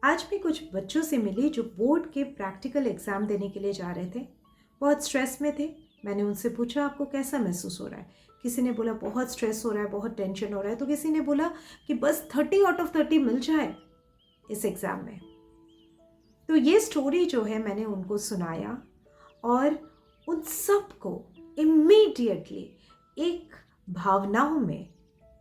आज मैं कुछ बच्चों से मिली जो बोर्ड के प्रैक्टिकल एग्ज़ाम देने के लिए जा रहे थे। बहुत स्ट्रेस में थे। मैंने उनसे पूछा आपको कैसा महसूस हो रहा है। किसी ने बोला बहुत स्ट्रेस हो रहा है, बहुत टेंशन हो रहा है। तो किसी ने बोला कि बस 30 आउट ऑफ 30 मिल जाए इस एग्ज़ाम में। तो ये स्टोरी जो है मैंने उनको सुनाया और उन सबको इमीडिएटली एक भावनाओं में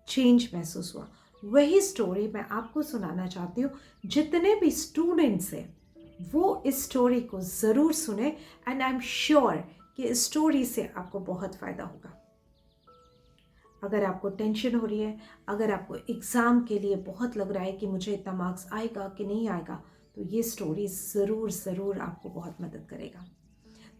चेंज महसूस हुआ। वही स्टोरी मैं आपको सुनाना चाहती हूँ। जितने भी स्टूडेंट्स हैं वो इस स्टोरी को ज़रूर सुने एंड आई एम श्योर कि इस स्टोरी से आपको बहुत फ़ायदा होगा। अगर आपको टेंशन हो रही है, अगर आपको एग्ज़ाम के लिए बहुत लग रहा है कि मुझे इतना मार्क्स आएगा कि नहीं आएगा, तो ये स्टोरी ज़रूर ज़रूर आपको बहुत मदद करेगा।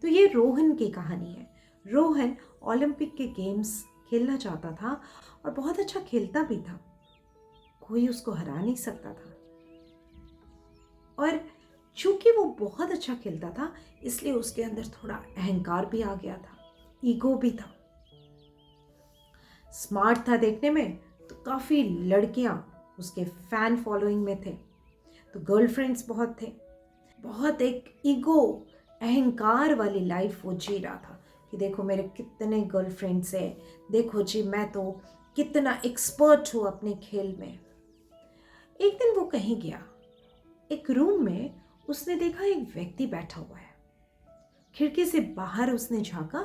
तो ये रोहन की कहानी है। रोहन ओलंपिक के गेम्स खेलना चाहता था और बहुत अच्छा खेलता भी था। कोई उसको हरा नहीं सकता था और चूंकि वो बहुत अच्छा खेलता था इसलिए उसके अंदर थोड़ा अहंकार भी आ गया था, ईगो भी था। स्मार्ट था देखने में, तो काफ़ी लड़कियां उसके फैन फॉलोइंग में थे, तो गर्लफ्रेंड्स बहुत थे। बहुत एक ईगो अहंकार वाली लाइफ वो जी रहा था कि देखो मेरे कितने गर्लफ्रेंड्स हैं, देखो जी मैं तो कितना एक्सपर्ट हूँ अपने खेल में। एक दिन वो कहीं गया, एक रूम में उसने देखा एक व्यक्ति बैठा हुआ है। खिड़की से बाहर उसने झांका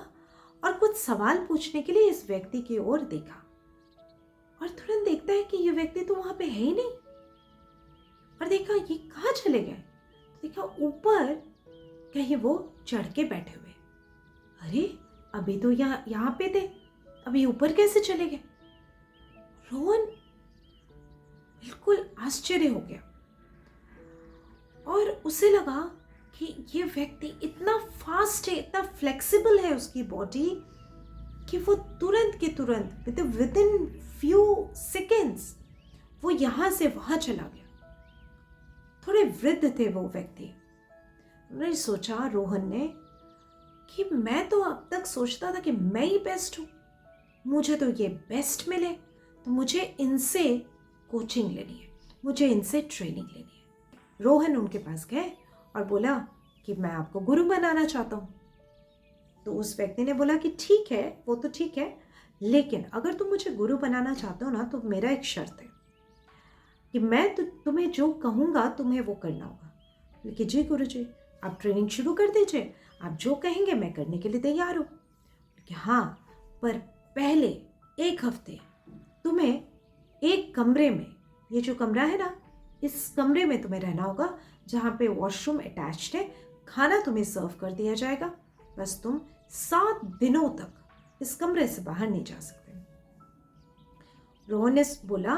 और कुछ सवाल पूछने के लिए इस व्यक्ति की ओर देखा और तुरंत देखता है कि ये व्यक्ति तो वहां पे है ही नहीं। और देखा ये कहाँ चले गए, तो देखा ऊपर कहीं वो चढ़ के बैठे हुए। अरे अभी तो यहाँ पे थे, अभी ऊपर कैसे चले गए। रोहन बिल्कुल आश्चर्य हो गया और उसे लगा कि ये व्यक्ति इतना फास्ट है, इतना फ्लेक्सिबल है उसकी बॉडी कि वो तुरंत के तुरंत विद इन फ्यू सेकेंड्स वो यहाँ से वहाँ चला गया। थोड़े वृद्ध थे वो व्यक्ति। उन्होंने सोचा रोहन ने कि मैं तो अब तक सोचता था कि मैं ही बेस्ट हूँ, मुझे तो ये बेस्ट मिले, तो मुझे इनसे कोचिंग लेनी है, मुझे इनसे ट्रेनिंग लेनी है। रोहन उनके पास गए और बोला कि मैं आपको गुरु बनाना चाहता हूँ। तो उस व्यक्ति ने बोला कि ठीक है, वो तो ठीक है, लेकिन अगर तुम मुझे गुरु बनाना चाहते हो ना तो मेरा एक शर्त है कि मैं तुम्हें जो कहूँगा तुम्हें वो करना होगा। कि जी गुरु जी, आप ट्रेनिंग शुरू कर दीजिए, आप जो कहेंगे मैं करने के लिए तैयार हूँ। कि हाँ, पर पहले 1 हफ्ते तुम्हें एक कमरे में, ये जो कमरा है ना, इस कमरे में तुम्हें रहना होगा जहाँ पे वॉशरूम अटैच्ड है, खाना तुम्हें सर्व कर दिया जाएगा, बस तुम 7 दिनों तक इस कमरे से बाहर नहीं जा सकते। रोहन ने बोला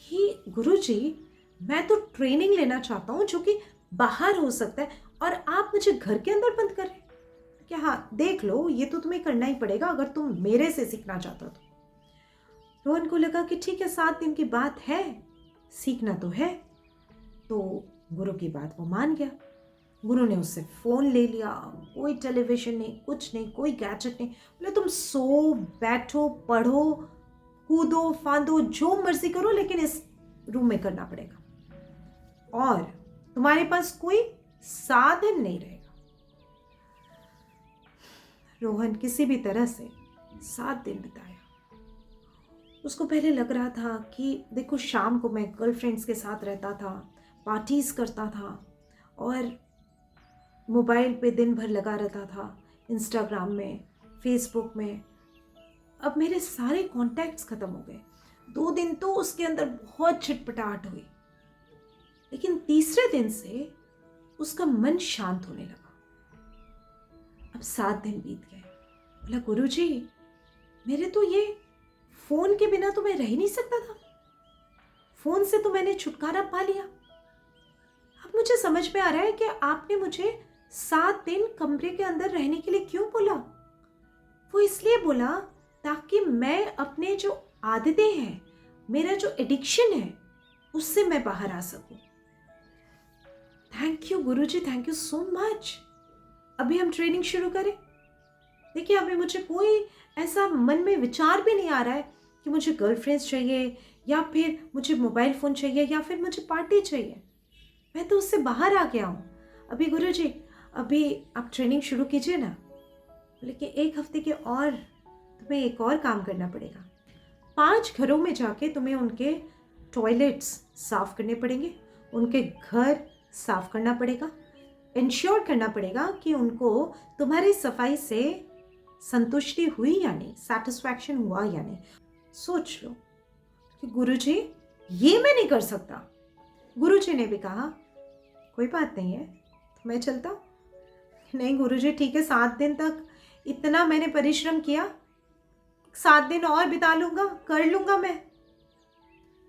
कि गुरुजी मैं तो ट्रेनिंग लेना चाहता हूँ जो कि बाहर हो सकता है और आप मुझे घर के अंदर बंद कर रहे हैं। कि हाँ देख लो, ये तो तुम्हें करना ही पड़ेगा अगर तुम मेरे से सीखना चाहते हो तो। रोहन को लगा कि ठीक है, 7 दिन की बात है, सीखना तो है। तो गुरु की बात वो मान गया। गुरु ने उससे फ़ोन ले लिया, कोई टेलीविज़न नहीं, कुछ नहीं, कोई गैजेट नहीं। बोले तुम सो बैठो, पढ़ो, कूदो फांदो, जो मर्जी करो, लेकिन इस रूम में करना पड़ेगा और तुम्हारे पास कोई साधन नहीं रहेगा। रोहन किसी भी तरह से 7 दिन बिताया। उसको पहले लग रहा था कि देखो शाम को मैं गर्लफ्रेंड्स के साथ रहता था, पार्टीज़ करता था और मोबाइल पे दिन भर लगा रहता था, इंस्टाग्राम में, फेसबुक में। अब मेरे सारे कॉन्टैक्ट्स ख़त्म हो गए। 2 दिन तो उसके अंदर बहुत छिटपटाहट हुई, लेकिन तीसरे दिन से उसका मन शांत होने लगा। अब 7 दिन बीत गए। बोला गुरुजी, मेरे तो ये फ़ोन के बिना तो मैं रह ही नहीं सकता था, फ़ोन से तो मैंने छुटकारा पा लिया। अब मुझे समझ में आ रहा है कि आपने मुझे 7 दिन कमरे के अंदर रहने के लिए क्यों बोला। वो इसलिए बोला ताकि मैं अपने जो आदतें हैं, मेरा जो एडिक्शन है, उससे मैं बाहर आ सकूं। Thank you Guruji, thank you so much. अभी हम ट्रेनिंग शुरू करें। देखिए अभी मुझे कोई ऐसा मन में विचार भी नहीं आ रहा है कि मुझे गर्लफ्रेंड्स चाहिए या फिर मुझे मोबाइल फ़ोन चाहिए या फिर मुझे पार्टी चाहिए। मैं तो उससे बाहर आ गया हूँ। अभी गुरुजी, अभी आप ट्रेनिंग शुरू कीजिए ना। बोले कि 1 हफ्ते के और तुम्हें एक और काम करना पड़ेगा। 5 घरों में जाके तुम्हें उनके टॉयलेट्स साफ करने पड़ेंगे, उनके घर साफ करना पड़ेगा, इंश्योर करना पड़ेगा कि उनको तुम्हारी सफाई से संतुष्टि हुई या नहीं, सेटिस्फैक्शन हुआ या नहीं। सोच लो कि गुरुजी ये मैं नहीं कर सकता। गुरुजी ने भी कहा कोई बात नहीं है, तो मैं चलता हूँ। नहीं गुरुजी ठीक है, 7 दिन तक इतना मैंने परिश्रम किया, 7 दिन और बिता लूंगा, कर लूंगा मैं।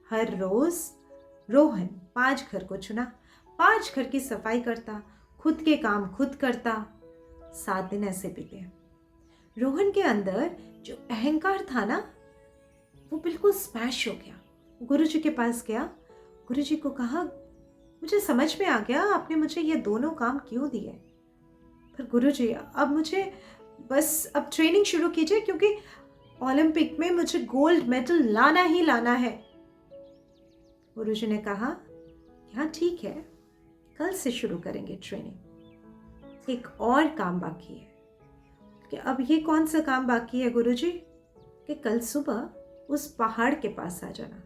हर रोज रोहन 5 घर को चुना, 5 घर की सफाई करता, खुद के काम खुद करता। 7 दिन ऐसे बीते। रोहन के अंदर जो अहंकार था ना, वो बिल्कुल स्मैश हो गया। गुरुजी के पास गया, गुरुजी को कहा मुझे समझ में आ गया आपने मुझे ये दोनों काम क्यों दिए। पर गुरुजी अब मुझे बस अब ट्रेनिंग शुरू कीजिए, क्योंकि ओलंपिक में मुझे गोल्ड मेडल लाना ही लाना है। गुरुजी ने कहा हाँ ठीक है, कल से शुरू करेंगे ट्रेनिंग। एक और काम बाकी है। कि अब ये कौन सा काम बाकी है गुरुजी? कि कल सुबह उस पहाड़ के पास आ जाना।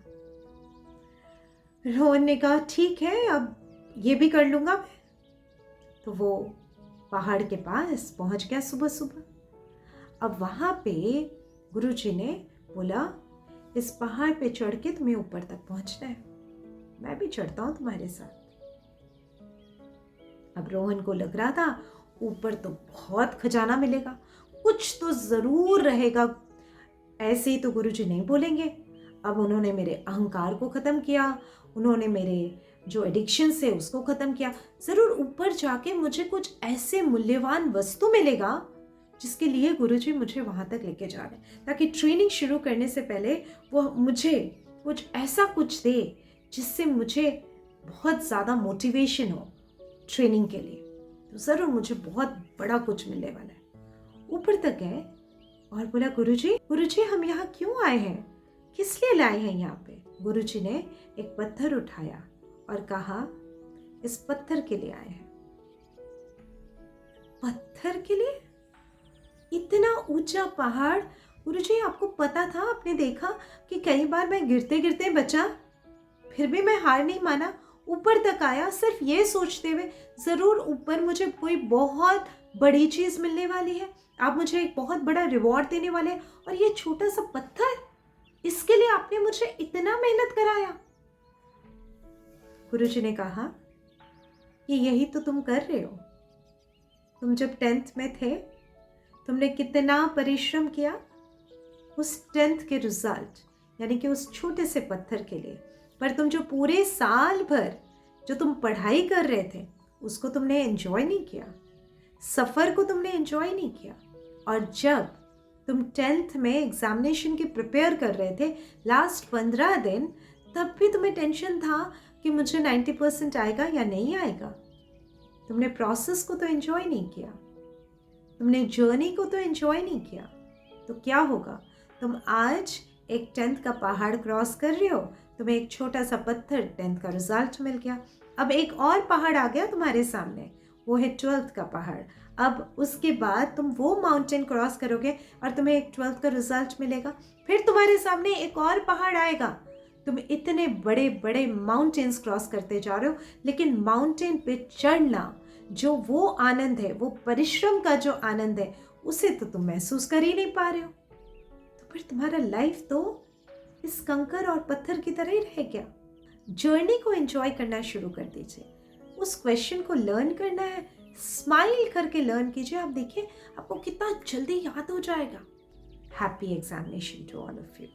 रोहन ने कहा ठीक है, अब ये भी कर लूंगा मैं। तो वो पहाड़ के पास पहुंच गया सुबह सुबह। अब वहां पे गुरुजी ने बोला इस पहाड़ पे चढ़ के तुम्हें ऊपर तक पहुंचना है, मैं भी चढ़ता हूं तुम्हारे साथ। अब रोहन को लग रहा था ऊपर तो बहुत खजाना मिलेगा, कुछ तो जरूर रहेगा। ऐसे ही तो गुरुजी नहीं बोलेंगे। अब उन्होंने मेरे अहंकार को खत्म किया, उन्होंने मेरे जो एडिक्शन है उसको खत्म किया। जरूर ऊपर जाके मुझे कुछ ऐसे मूल्यवान वस्तु मिलेगा जिसके लिए गुरुजी मुझे वहां तक लेके जा रहे हैं, ताकि ट्रेनिंग शुरू करने से पहले वो मुझे कुछ ऐसा कुछ दे जिससे मुझे बहुत ज़्यादा मोटिवेशन हो ट्रेनिंग के लिए। तो ज़रूर मुझे बहुत बड़ा कुछ मिलने वाला है। ऊपर तक गए और बोला गुरुजी हम यहाँ क्यों आए हैं, किस लिए लाए हैं यहाँ पे? गुरुजी ने एक पत्थर उठाया और कहा इस पत्थर के लिए आए हैं। पत्थर के लिए? इतना ऊंचा पहाड़? गुरुजी आपको पता था, आपने देखा कि कई बार मैं गिरते गिरते बचा, फिर भी मैं हार नहीं माना, ऊपर तक आया सिर्फ ये सोचते हुए जरूर ऊपर मुझे कोई बहुत बड़ी चीज मिलने वाली है, आप मुझे एक बहुत बड़ा रिवॉर्ड देने वाले हैं, और ये छोटा सा पत्थर, इसके लिए आपने मुझे इतना मेहनत कराया। गुरुजी ने कहा कि यही तो तुम कर रहे हो। तुम जब 10th में थे तुमने कितना परिश्रम किया उस 10th के रिजल्ट, यानी कि उस छोटे से पत्थर के लिए। पर तुम जो पूरे साल भर जो तुम पढ़ाई कर रहे थे उसको तुमने एंजॉय नहीं किया, सफ़र को तुमने एंजॉय नहीं किया। और जब तुम 10th में एग्जामिनेशन की प्रिपेयर कर रहे थे लास्ट 15 दिन, तब भी तुम्हें टेंशन था कि मुझे 90% आएगा या नहीं आएगा। तुमने प्रोसेस को तो एंजॉय नहीं किया, तुमने जर्नी को तो एंजॉय नहीं किया। तो क्या होगा, तुम आज एक 10th का पहाड़ क्रॉस कर रहे हो, तुम्हें एक छोटा सा पत्थर 10th का रिजल्ट मिल गया। अब एक और पहाड़ आ गया तुम्हारे सामने, वो है 12th का पहाड़। अब उसके बाद तुम वो माउंटेन क्रॉस करोगे और तुम्हें एक 12th का रिजल्ट मिलेगा। फिर तुम्हारे सामने एक और पहाड़ आएगा। तुम इतने बड़े बड़े माउंटेन्स क्रॉस करते जा रहे हो, लेकिन माउंटेन पे चढ़ना जो वो आनंद है, वो परिश्रम का जो आनंद है, उसे तो तुम महसूस कर ही नहीं पा रहे हो। तो फिर तुम्हारा लाइफ तो इस कंकर और पत्थर की तरह ही रह गया। जर्नी को एंजॉय करना शुरू कर दीजिए, उस क्वेश्चन को लर्न करना है, स्माइल करके लर्न कीजिए। आप देखिए आपको कितना जल्दी याद हो जाएगा। Happy examination to all of you.